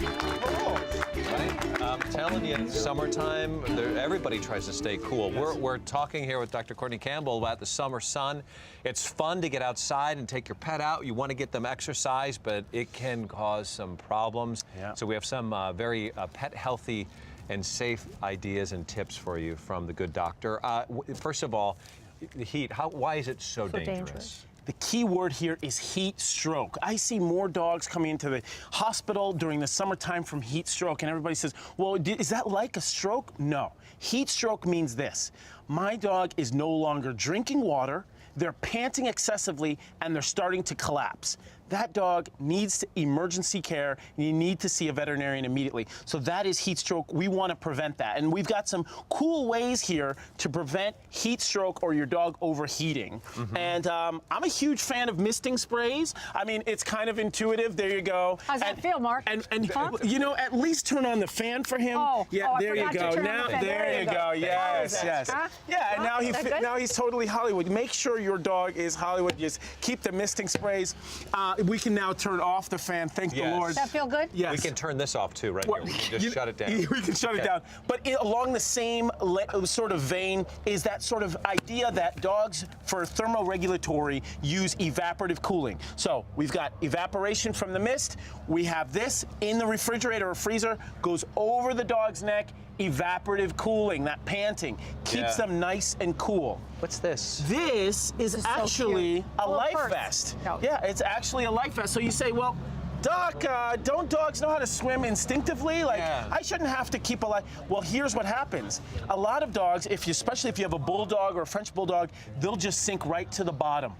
Right? I'm telling you, summertime, everybody tries to stay cool. We're talking here with Dr. Courtney Campbell about the summer sun. It's fun to get outside and take your pet out. You want to get them exercise, but it can cause some problems. Yeah. So we have some very pet healthy and safe ideas and tips for you from the good doctor. First of all, the heat, why is it so dangerous? The key word here is heat stroke. I see more dogs coming into the hospital during the summertime from heat stroke, and everybody says, well, is that like a stroke? No. Heat stroke means this. My dog is no longer drinking water, they're panting excessively, and they're starting to collapse. That dog needs emergency care, and you need to see a veterinarian immediately. So that is heat stroke. We want to prevent that. And we've got some cool ways here to prevent heat stroke or your dog overheating. And I'm a huge fan of misting sprays. I mean, it's kind of intuitive. There you go. How's that feel, Mark? And you know, at least turn on the fan for him. Yeah, there you go. Now, there you go. Yes, yes. Huh? Yeah, and now he's totally Hollywood. Make sure your dog is Hollywood. Just keep the misting sprays. We can now turn off the fan. Thank the Lord. Does that feel good? Yes. We can turn this off too, right here. We can just shut it down. We can shut it down. But along the same sort of vein is that sort of idea that dogs, for thermoregulatory, use evaporative cooling. So we've got evaporation from the mist. We have this in the refrigerator or freezer, goes over the dog's neck. Evaporative cooling, that panting, keeps them nice and cool. What's this? This is actually a life vest. No. Yeah, it's actually a life vest. So you say, well, Doc, don't dogs know how to swim instinctively? Like, I shouldn't have to keep a life. Well, here's what happens. A lot of dogs, especially if you have a bulldog or a French bulldog, they'll just sink right to the bottom.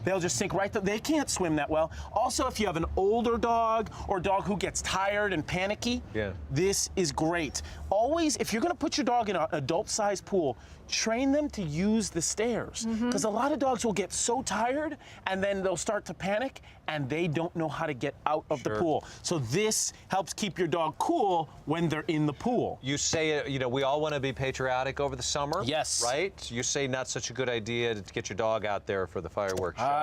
They'll just sink right they can't swim that well. Also, if you have an older dog or a dog who gets tired and panicky, this is great. Always, if you're gonna put your dog in an adult-sized pool, train them to use the stairs. Because a lot of dogs will get so tired and then they'll start to panic and they don't know how to get out of the pool. So this helps keep your dog cool when they're in the pool. You say, you know, we all want to be patriotic over the summer. Yes. Right? You say not such a good idea to get your dog out there for the fireworks show.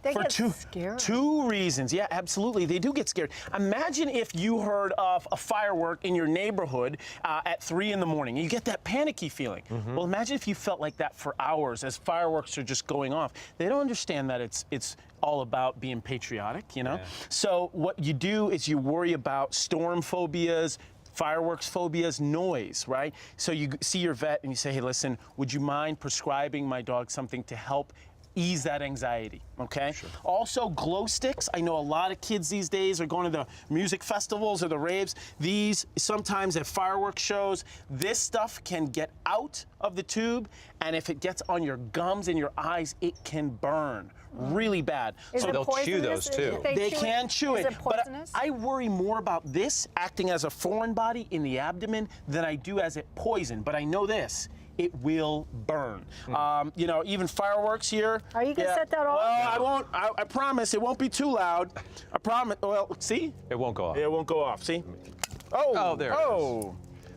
They for get scared. two reasons. Yeah, absolutely. They do get scared. Imagine if you heard of a firework in your neighborhood at 3 in the morning. You get that panicky feeling. Well, imagine if you felt like that for hours as fireworks are just going off. They don't understand that it's all about being patriotic, you know? So what you do is you worry about storm phobias, fireworks phobias, noise, right? So you see your vet and you say, hey, listen, would you mind prescribing my dog something to help ease that anxiety, okay? Also, glow sticks. I know a lot of kids these days are going to the music festivals or the raves. These, sometimes at fireworks shows, this stuff can get out of the tube, and if it gets on your gums and your eyes, it can burn really bad. So they'll chew those too. They can chew it. Is it poisonous? But I worry more about this acting as a foreign body in the abdomen than I do as it poison. But I know this. It will burn. You know, even fireworks here. Are you gonna set that off? Well, I won't. I promise it won't be too loud. I promise. Well, see? It won't go off. It won't go off. See? Oh, there it is.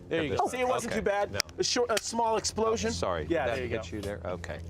There you go. See, it wasn't too bad. No. A small explosion. Sorry. Yeah, Did that there you go. hit you there? Okay.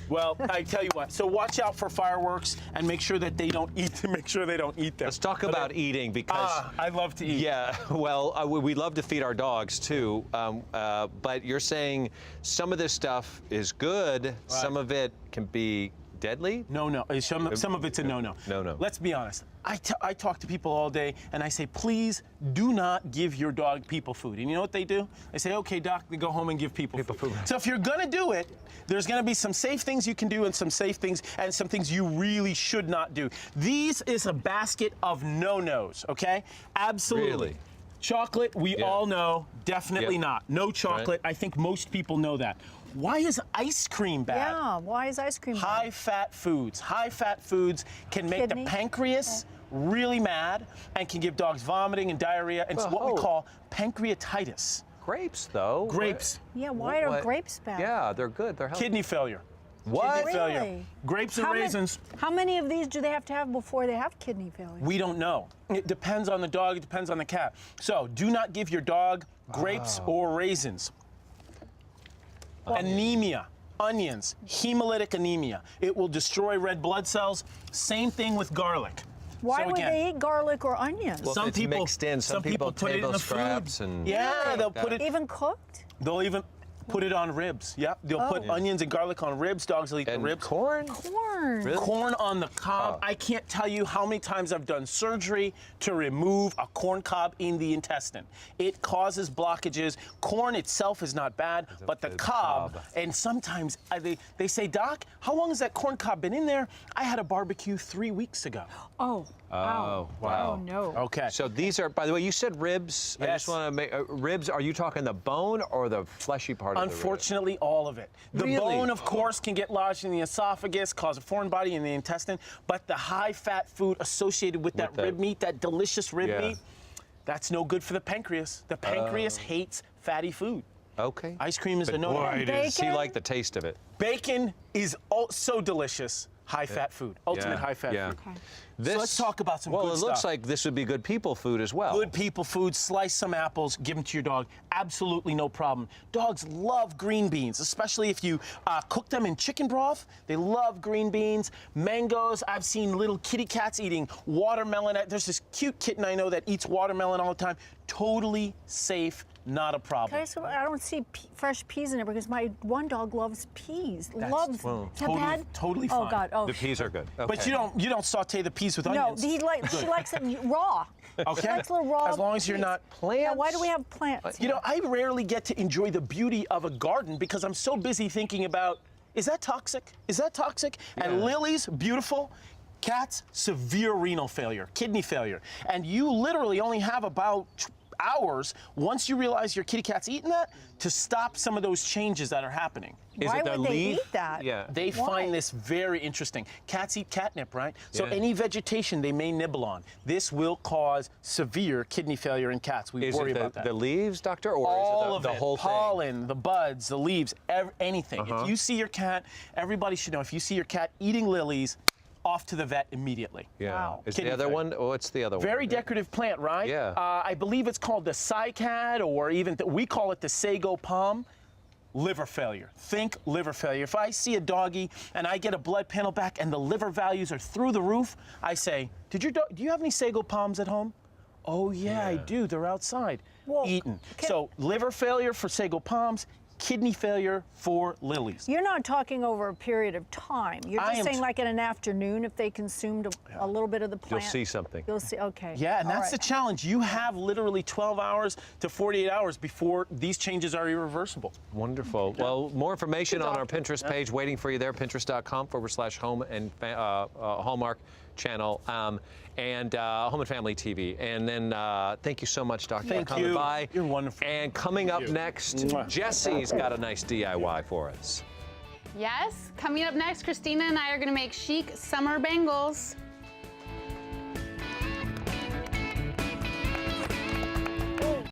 Well, I tell you what. So watch out for fireworks and make sure that they don't eat. Make sure they don't eat them. Let's talk about eating because I love to eat. Yeah, well, we love to feed our dogs too, but you're saying some of this stuff is good, some of it can be deadly? No. Some of it's a no-no. No. Let's be honest. I talk to people all day, and I say, please do not give your dog people food. And you know what they do? They say, okay, doc, they go home and give people food. So if you're gonna do it, there's gonna be some safe things you can do and some safe things and some things you really should not do. These is a basket of no-nos, okay? Absolutely. Really? Chocolate, we all know, definitely not. No chocolate. Right. I think most people know that. Why is ice cream bad? Yeah, why is ice cream bad? High-fat foods. High-fat foods can make the pancreas really mad and can give dogs vomiting and diarrhea. And it's what we call pancreatitis. Grapes, though. Grapes. Yeah, why are grapes bad? Yeah, they're good. They're healthy. Kidney failure. What? Kidney failure. Really? Grapes and raisins. How many of these do they have to have before they have kidney failure? We don't know. It depends on the dog. It depends on the cat. So do not give your dog grapes or raisins. Anemia, onions, hemolytic anemia. It will destroy red blood cells. Same thing with garlic. Why So would again, they eat garlic or onions? Well, some it's people mixed in. Some people put it in table the scraps food. and Yeah, they'll put it. Even cooked? They'll even put it on ribs. Yep, they'll put onions and garlic on ribs. Dogs will eat the and ribs. corn. Corn. Really? Corn on the cob. I can't tell you how many times I've done surgery to remove a corn cob in the intestine. It causes blockages. Corn itself is not bad, but the cob, and sometimes they say, Doc, how long has that corn cob been in there? I had a barbecue 3 weeks ago. Oh. Oh, wow. Oh, no. Okay. So these are, by the way, you said ribs. I just Yes. want to make ribs. Are you talking the bone or the fleshy part of the rib? Unfortunately, all of it. The Really? bone, of course, can get lodged in the esophagus, cause a foreign body in the intestine, but the high-fat food associated with that rib meat, that delicious rib meat, that's no good for the pancreas. The pancreas hates fatty food. Okay. Ice cream is a no. Boy, does he Bacon? like the taste of it. Bacon is so delicious. High-fat food. Ultimate high-fat food. Okay. This, So let's talk about some well, good it looks stuff. like this would be good people food as well. Good people food, slice some apples, give them to your dog. Absolutely no problem. Dogs love green beans, especially if you cook them in chicken broth. They love green beans, mangoes. I've seen little kitty cats eating watermelon. There's this cute kitten I know that eats watermelon all the time. Totally safe, not a problem. Okay, so I don't see fresh peas in it because my one dog loves peas. Loves. Is that totally- bad? totally Oh fine. God. Oh. The peas are good. Okay. But you don't saute the peas with No, onions. she likes it raw. Okay. She likes little raw. As long as you're peas. not Yeah, why do we have plants? You know, I rarely get to enjoy the beauty of a garden because I'm so busy thinking about, is that toxic? Is that toxic? And lilies, beautiful. Cats, severe renal failure, kidney failure. And you literally only have about hours once you realize your kitty cat's eating that to stop some of those changes that are happening. Is Why it the would they leaf? eat that? Yeah. They Why? find this very interesting. Cats eat catnip, right? So Yeah. any vegetation they may nibble on, this will cause severe kidney failure in cats. We Is worry it about that. the leaves, doctor, or All is it of the it, whole pollen, the buds, the leaves, anything. If you see your cat, everybody should know, if you see your cat eating lilies, off to the vet immediately. thing? Yeah. Wow. Is Kidney the other failure. one? What's the other one? Very decorative plant, right? Yeah. I believe it's called the cycad, or even, we call it the sago palm. Liver failure. Think liver failure. If I see a doggy and I get a blood panel back and the liver values are through the roof, I say, do you have any sago palms at home? Oh, yeah, I do. They're outside. Well, Eaten. can- So liver failure for sago palms, kidney failure for lilies. You're not talking over a period of time. You're I just am saying like in an afternoon if they consumed a little bit of the You'll plant. see something. You'll see, okay. Yeah, and All that's the right. challenge. You have literally 12 hours to 48 hours before these changes are irreversible. Wonderful. Well, more information on our Pinterest page waiting for you there, pinterest.com/home and Hallmark channel and Home and Family TV. And then thank you so much, Doctor, Thank for coming you. by. You're wonderful. And coming up next, Mwah. Jesse's got a nice DIY for us. Yes, coming up next, Christina and I are gonna make chic summer bangles.